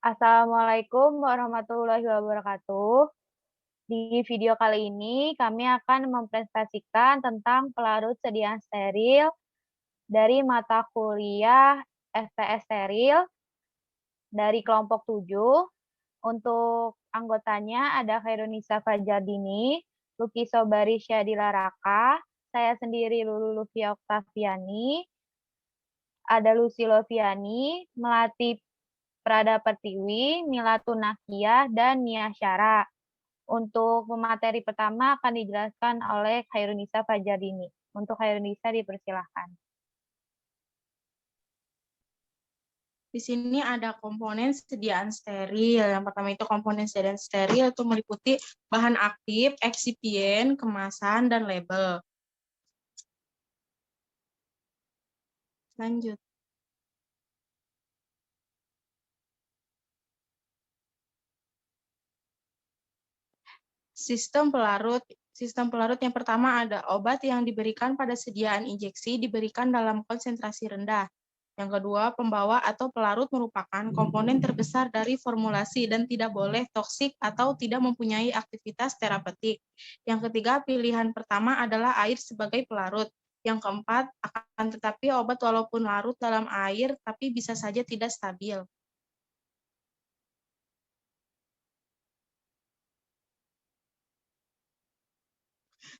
Assalamualaikum warahmatullahi wabarakatuh. Di video kali ini kami akan mempresentasikan tentang pelarut sediaan steril dari mata kuliah FPS steril dari kelompok 7. Untuk anggotanya ada Khairunisa Fajardini, Luki Sobari Syadila Raka, saya sendiri Lulu Lufia Oktaviani, ada Lucy Loviani, Melati Prada Pertiwi, Mila Tunakia, dan Nia Syara. Untuk pemateri pertama akan dijelaskan oleh Khairunisa Fajardini. Untuk Khairunisa dipersilahkan. Di sini ada komponen sediaan steril. Yang pertama itu komponen sediaan steril itu meliputi bahan aktif, eksipien, kemasan, dan label. Lanjut. Sistem pelarut. Sistem pelarut yang pertama ada obat yang diberikan pada sediaan injeksi diberikan dalam konsentrasi rendah. Yang kedua, pembawa atau pelarut merupakan komponen terbesar dari formulasi dan tidak boleh toksik atau tidak mempunyai aktivitas terapeutik. Yang ketiga, pilihan pertama adalah air sebagai pelarut. Yang keempat, akan tetapi obat walaupun larut dalam air tapi bisa saja tidak stabil.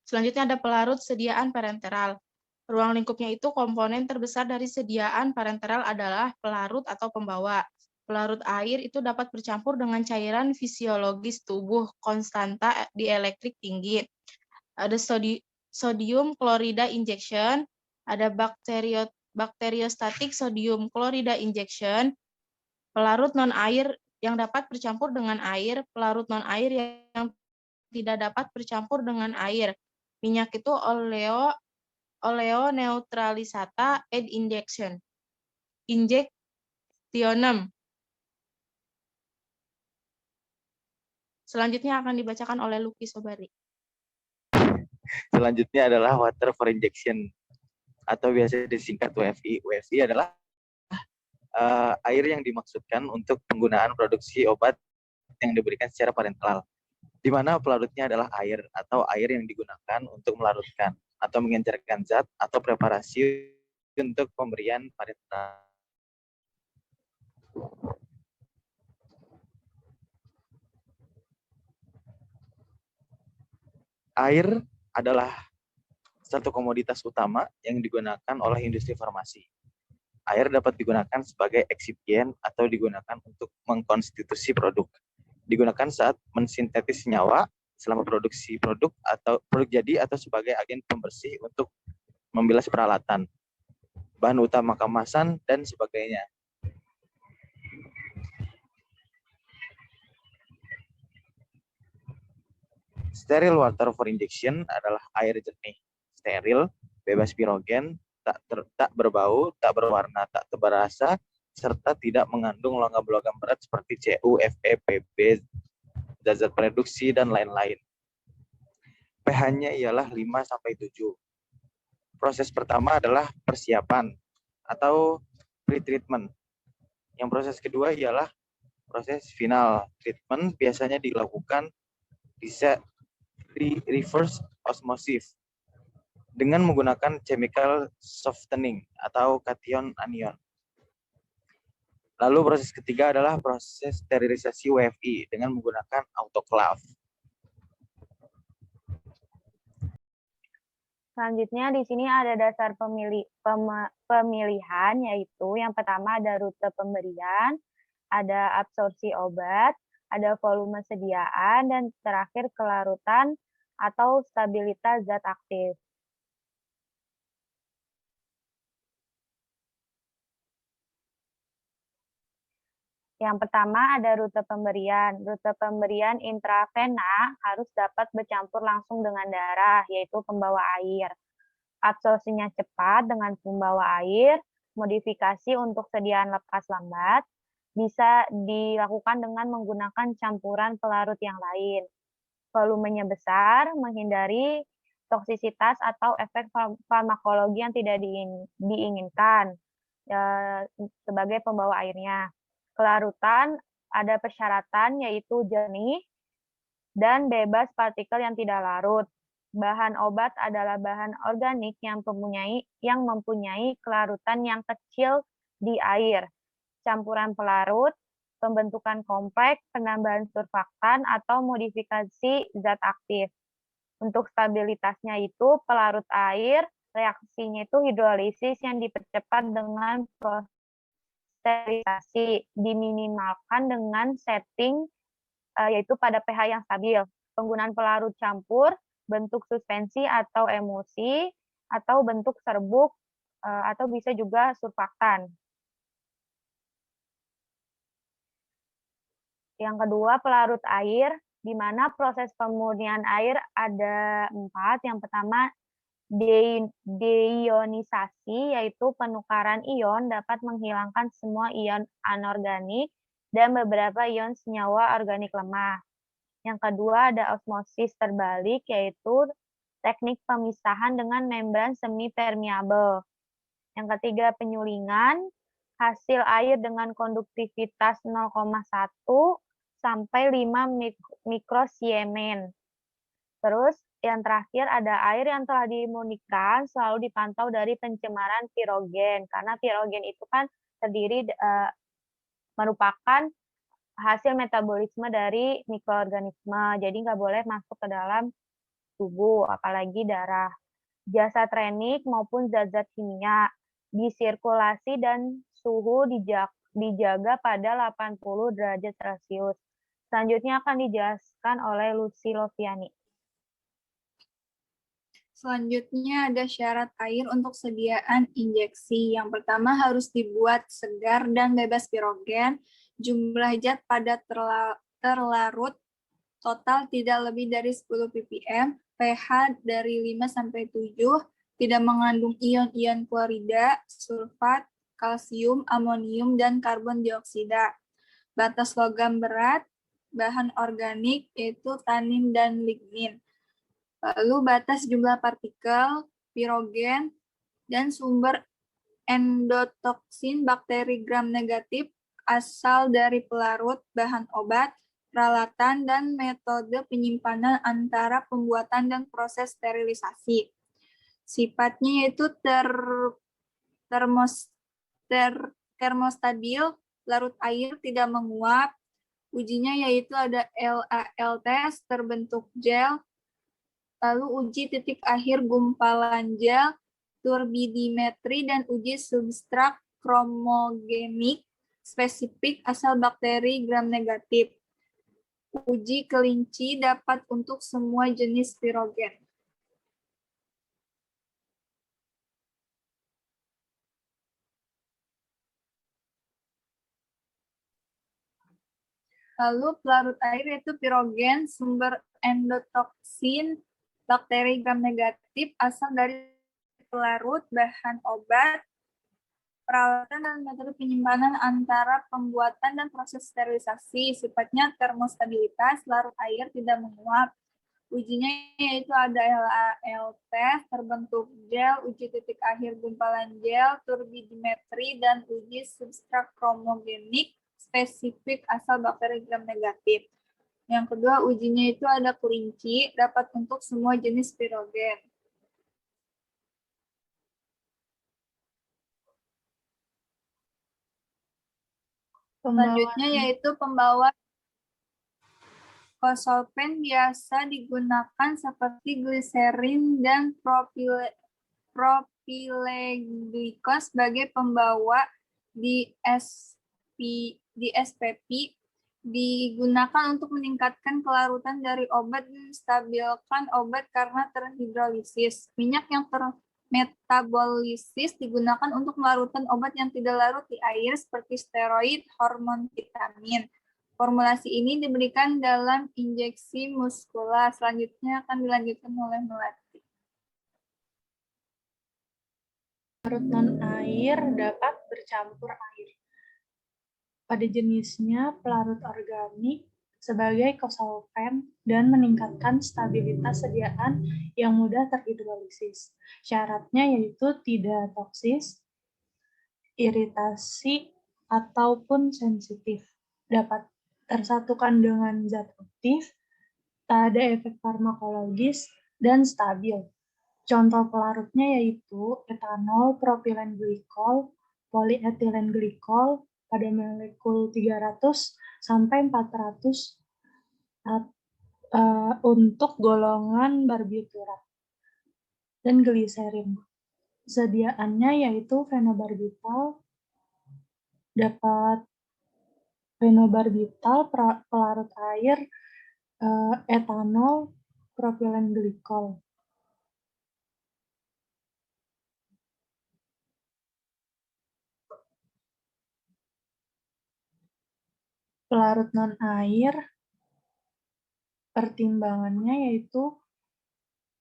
Selanjutnya ada pelarut sediaan parenteral. Ruang lingkupnya itu komponen terbesar dari sediaan parenteral adalah pelarut atau pembawa. Pelarut air itu dapat bercampur dengan cairan fisiologis tubuh konstanta dielektrik tinggi. Ada sodium klorida injection, ada bakteriostatik sodium klorida injection, pelarut non-air yang dapat bercampur dengan air, pelarut non-air yang tidak dapat bercampur dengan air. Minyak itu oleoneutralisata ed injectionem. Selanjutnya akan dibacakan oleh Luki Sobari. Selanjutnya adalah water for injection atau biasa disingkat WFI. WFI adalah air yang dimaksudkan untuk penggunaan produksi obat yang diberikan secara parenteral, di mana pelarutnya adalah air atau air yang digunakan untuk melarutkan atau mengencerkan zat atau preparasi untuk pemberian parenteral. Air adalah satu komoditas utama yang digunakan oleh industri farmasi. Air dapat digunakan sebagai eksipien atau digunakan untuk mengkonstitusi produk. Digunakan saat mensintetis senyawa selama produksi produk atau produk jadi atau sebagai agen pembersih untuk membilas peralatan, bahan utama kemasan, dan sebagainya. Steril water for injection adalah air jernih, steril, bebas pirogen, tak berbau, tak berwarna, tak berasa, serta tidak mengandung logam-logam berat seperti Cu, Fe, Pb, zat produksi, dan lain-lain. pH-nya ialah 5-7. Proses pertama adalah persiapan atau pre-treatment. Yang proses kedua ialah proses final. Treatment biasanya dilakukan di reverse osmosis dengan menggunakan chemical softening atau kation anion. Lalu proses ketiga adalah proses sterilisasi WFI dengan menggunakan autoclave. Selanjutnya di sini ada dasar pemilihan, yaitu yang pertama ada rute pemberian, ada absorpsi obat, ada volume sediaan, dan terakhir kelarutan atau stabilitas zat aktif. Yang pertama ada rute pemberian. Rute pemberian intravena harus dapat bercampur langsung dengan darah, yaitu pembawa air. Absorpsinya cepat dengan pembawa air, modifikasi untuk sediaan lepas lambat, bisa dilakukan dengan menggunakan campuran pelarut yang lain. Volumenya besar, menghindari toksisitas atau efek farmakologi yang tidak diinginkan sebagai pembawa airnya. Kelarutan ada persyaratan yaitu jernih dan bebas partikel yang tidak larut. Bahan obat adalah bahan organik yang mempunyai kelarutan yang kecil di air. Campuran pelarut, pembentukan kompleks, penambahan surfaktan, atau modifikasi zat aktif. Untuk stabilitasnya itu pelarut air, reaksinya itu hidrolisis yang dipercepat dengan proses sterilisasi, diminimalkan dengan setting yaitu pada pH yang stabil. Penggunaan pelarut campur, bentuk suspensi atau emulsi, atau bentuk serbuk, atau bisa juga surfaktan. Yang kedua, pelarut air, di mana proses pemurnian air ada 4. Yang pertama, deionisasi, yaitu penukaran ion dapat menghilangkan semua ion anorganik dan beberapa ion senyawa organik lemah. Yang kedua, ada osmosis terbalik, yaitu teknik pemisahan dengan membran semi-permeabel. Yang ketiga, penyulingan, hasil air dengan konduktivitas 0,1 sampai 5 mikrosiemen. Terus yang terakhir ada air yang telah dimurnikan selalu dipantau dari pencemaran pirogen, karena pirogen itu kan terdiri merupakan hasil metabolisme dari mikroorganisme, jadi nggak boleh masuk ke dalam tubuh, apalagi darah. Jasa trenik maupun zat-zat kimia disirkulasi dan suhu dijaga pada 80 derajat Celcius. Selanjutnya akan dijelaskan oleh Lucy Loviani. Selanjutnya ada syarat air untuk sediaan injeksi. Yang pertama harus dibuat segar dan bebas pirogen. Jumlah zat pada terlarut total tidak lebih dari 10 ppm, pH dari 5-7, tidak mengandung ion-ion klorida, sulfat, kalsium, amonium, dan karbon dioksida. Batas logam berat, bahan organik yaitu tanin dan lignin. Lalu batas jumlah partikel, pirogen, dan sumber endotoksin bakteri gram negatif asal dari pelarut, bahan obat, peralatan, dan metode penyimpanan antara pembuatan dan proses sterilisasi. Sifatnya yaitu termostabil, larut air tidak menguap. Ujinya yaitu ada LAL test, terbentuk gel, lalu uji titik akhir gumpalan gel, turbidimetri, dan uji substrat kromogenik spesifik asal bakteri gram negatif. Uji kelinci dapat untuk semua jenis pirogen. Lalu pelarut air yaitu pirogen, sumber endotoksin, bakteri gram negatif asal dari pelarut, bahan obat, peralatan, dan metode penyimpanan antara pembuatan dan proses sterilisasi. Sifatnya termostabilitas, larut air tidak menguap. Ujinya yaitu ada LAL test, terbentuk gel, uji titik akhir gumpalan gel, turbidimetri, dan uji substrat kromogenik spesifik asal bakteri gram negatif. Yang kedua, ujinya itu ada kelinci, dapat untuk semua jenis pirogen. Selanjutnya yaitu pembawa kosolven biasa digunakan seperti gliserin dan propylglikos sebagai pembawa di SPP digunakan untuk meningkatkan kelarutan dari obat dan menstabilkan obat karena terhidrolisis. Minyak yang termetabolisis digunakan untuk melarutkan obat yang tidak larut di air seperti steroid, hormon, vitamin. Formulasi ini diberikan dalam injeksi muskular. Selanjutnya akan dilanjutkan oleh Melati. Pelarut non-air dapat bercampur air. Pada jenisnya, pelarut organik sebagai kosolven dan meningkatkan stabilitas sediaan yang mudah terhidrolisis. Syaratnya yaitu tidak toksis, iritasi, ataupun sensitif. Dapat tersatukan dengan zat aktif, tak ada efek farmakologis, dan stabil. Contoh pelarutnya yaitu etanol, propilen glikol, polietilen glikol pada molekul 300 sampai 400 untuk golongan barbiturat dan gliserin. Sediaannya yaitu fenobarbital pelarut air, etanol, propilen glikol. Pelarut non-air, pertimbangannya yaitu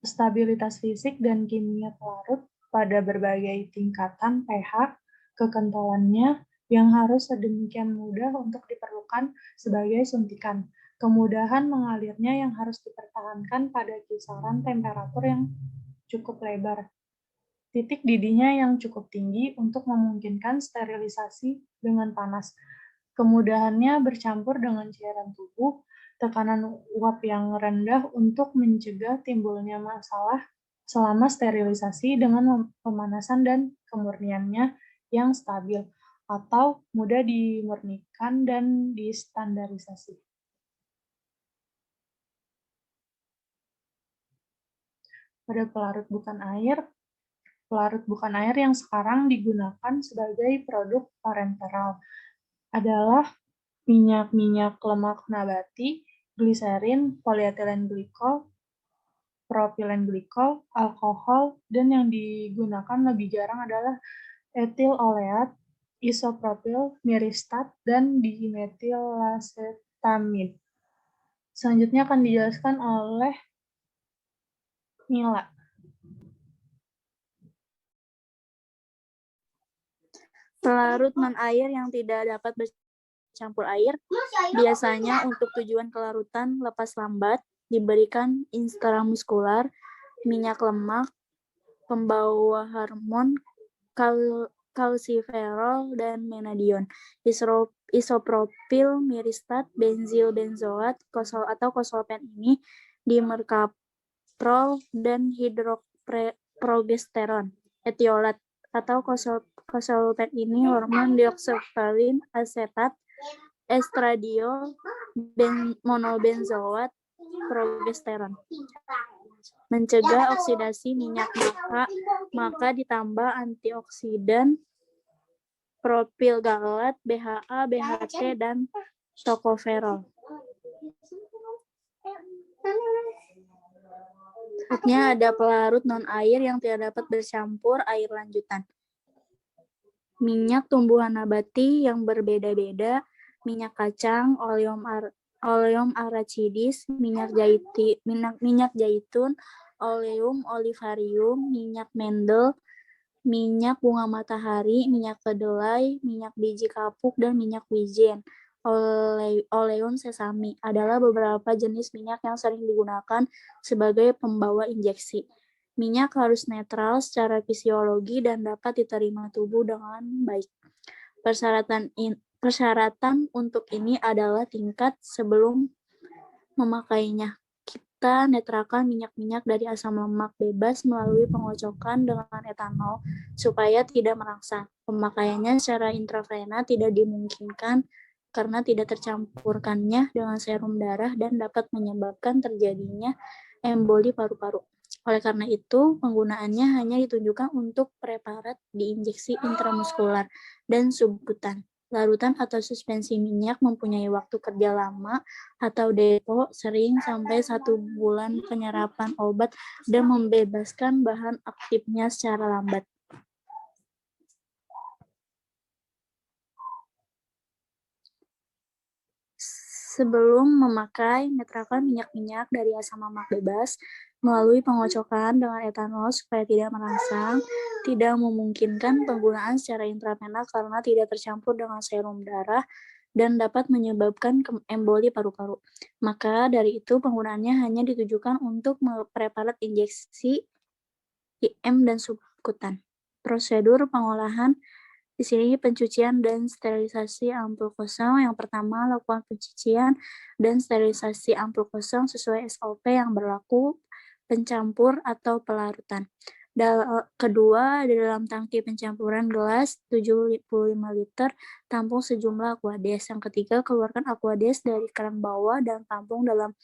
stabilitas fisik dan kimia pelarut pada berbagai tingkatan pH, kekentalannya yang harus sedemikian mudah untuk diperlukan sebagai suntikan, kemudahan mengalirnya yang harus dipertahankan pada kisaran temperatur yang cukup lebar, titik didihnya yang cukup tinggi untuk memungkinkan sterilisasi dengan panas, kemudahannya bercampur dengan cairan tubuh, tekanan uap yang rendah untuk mencegah timbulnya masalah selama sterilisasi dengan pemanasan dan kemurniannya yang stabil atau mudah dimurnikan dan distandarisasi. Pada pelarut bukan air yang sekarang digunakan sebagai produk parenteral adalah minyak lemak nabati, gliserin, polietilen glikol, propilen glikol, alkohol, dan yang digunakan lebih jarang adalah etil oleat, isopropil, miristat, dan dimetilasetamid. Selanjutnya akan dijelaskan oleh Mila. Pelarut non-air yang tidak dapat bercampur air, biasanya untuk tujuan kelarutan lepas lambat, diberikan intramuskular, minyak lemak, pembawa hormon, kalsiferol, dan menadion, isopropil, miristat, benzil benzoat, atau kosolpen ini dimerkaprol, dan hidroprogesteron, etiolat, atau kosolpen ini hormon deoksirribolin asetat, estradiol, monobenzoat, progesteron. Mencegah oksidasi minyak maka ditambah antioksidan, propil galat, BHA, BHT, dan tokoferol. Selanjutnya ada pelarut non-air yang tidak dapat bercampur air lanjutan. Minyak tumbuhan nabati yang berbeda-beda, minyak kacang, oleum arachidis, minyak zaitun, oleum olivarium, minyak mendel, minyak bunga matahari, minyak kedelai, minyak biji kapuk, dan minyak wijen. Oleum sesame adalah beberapa jenis minyak yang sering digunakan sebagai pembawa injeksi. Minyak harus netral secara fisiologi dan dapat diterima tubuh dengan baik. Persyaratan untuk ini adalah tingkat sebelum memakainya. Kita netralkan minyak-minyak dari asam lemak bebas melalui pengocokan dengan etanol supaya tidak merangsang. Pemakaiannya secara intravena tidak dimungkinkan karena tidak tercampurkannya dengan serum darah dan dapat menyebabkan terjadinya emboli paru-paru. Oleh karena itu, penggunaannya hanya ditunjukkan untuk preparat diinjeksi intramuskular dan subkutan. Larutan atau suspensi minyak mempunyai waktu kerja lama atau depo sering sampai 1 bulan penyerapan obat dan membebaskan bahan aktifnya secara lambat. Sebelum memakai, netralkan minyak-minyak dari asam lemak bebas melalui pengocokan dengan etanol supaya tidak merangsang, tidak memungkinkan penggunaan secara intravena karena tidak tercampur dengan serum darah dan dapat menyebabkan emboli paru-paru. Maka dari itu penggunaannya hanya ditujukan untuk preparat injeksi IM dan subkutan. Prosedur pengolahan Di sini pencucian dan sterilisasi ampul kosong. Yang pertama, lakukan pencucian dan sterilisasi ampul kosong sesuai SOP yang berlaku, pencampur atau pelarutan. Kedua, di dalam tangki pencampuran gelas 75 liter, tampung sejumlah aquades. Yang ketiga, keluarkan aquades dari keran bawah dan tampung dalam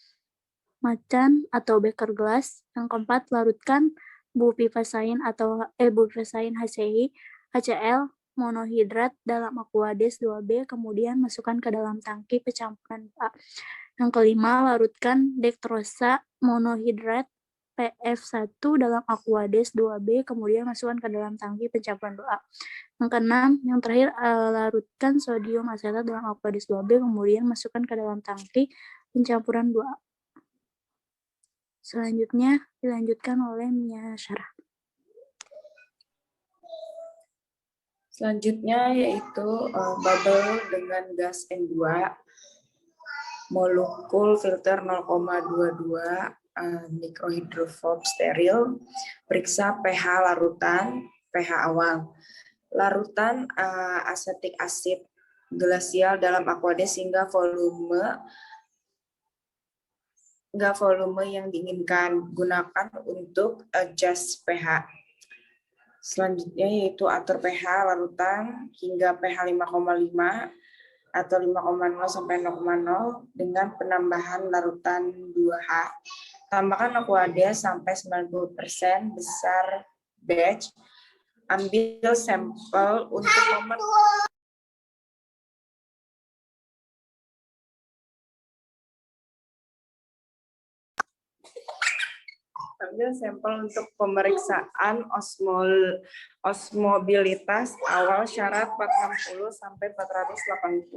macan atau beker gelas. Yang keempat, larutkan bupivasain atau bupivasain HCl monohidrat dalam aquades 2B, kemudian masukkan ke dalam tangki pencampuran A. Yang kelima, larutkan dektrosa monohidrat PF1 dalam aquades 2B, kemudian masukkan ke dalam tangki pencampuran 2A. Yang keenam, yang terakhir, larutkan sodium asetat dalam aquades 2B, kemudian masukkan ke dalam tangki pencampuran 2A. Selanjutnya dilanjutkan oleh Mia Syarah. Selanjutnya yaitu bubble dengan gas N2, molekul filter 0,22, mikrohidrofob steril, periksa pH larutan, pH awal. Larutan asetik asid glasial dalam aquades hingga volume yang diinginkan. Gunakan untuk adjust pH. Selanjutnya yaitu atur pH larutan hingga pH 5,5 atau 5,0 sampai 0,0 dengan penambahan larutan 2H. Tambahkan aquades sampai 90% besar batch. Ambil sampel untuk pemeriksaan osmobilitas awal syarat 460 sampai 480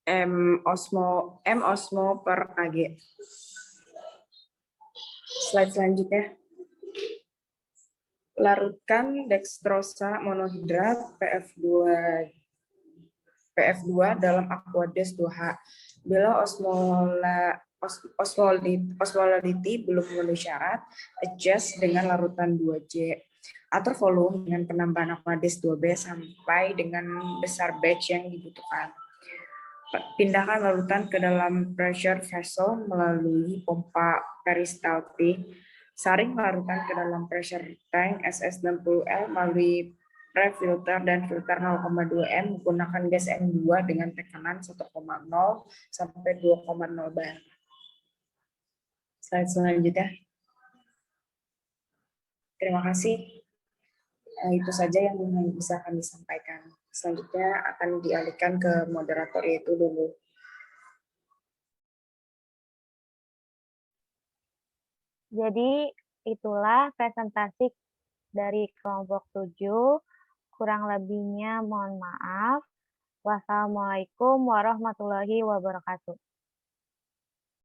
m osmo per kg. Slide selanjutnya. Larutkan dextrosa monohidrat PF2 dalam aquades 2H. Bila osmolality belum memenuhi syarat, adjust dengan larutan 2J. Atur volume dengan penambahan aquades 2B sampai dengan besar batch yang dibutuhkan. Pindahkan larutan ke dalam pressure vessel melalui pompa peristaltik. Saring larutan ke dalam pressure tank SS60L melalui pre-filter dan filter 0,2 M menggunakan gas N2 dengan tekanan 1,0 sampai 2,0 bar. Slide selanjutnya. Terima kasih. Itu saja yang bisa kami sampaikan. Selanjutnya akan dialihkan ke moderator yaitu Lulu. Jadi itulah presentasi dari kelompok 7. Kurang lebihnya mohon maaf. Wassalamualaikum warahmatullahi wabarakatuh.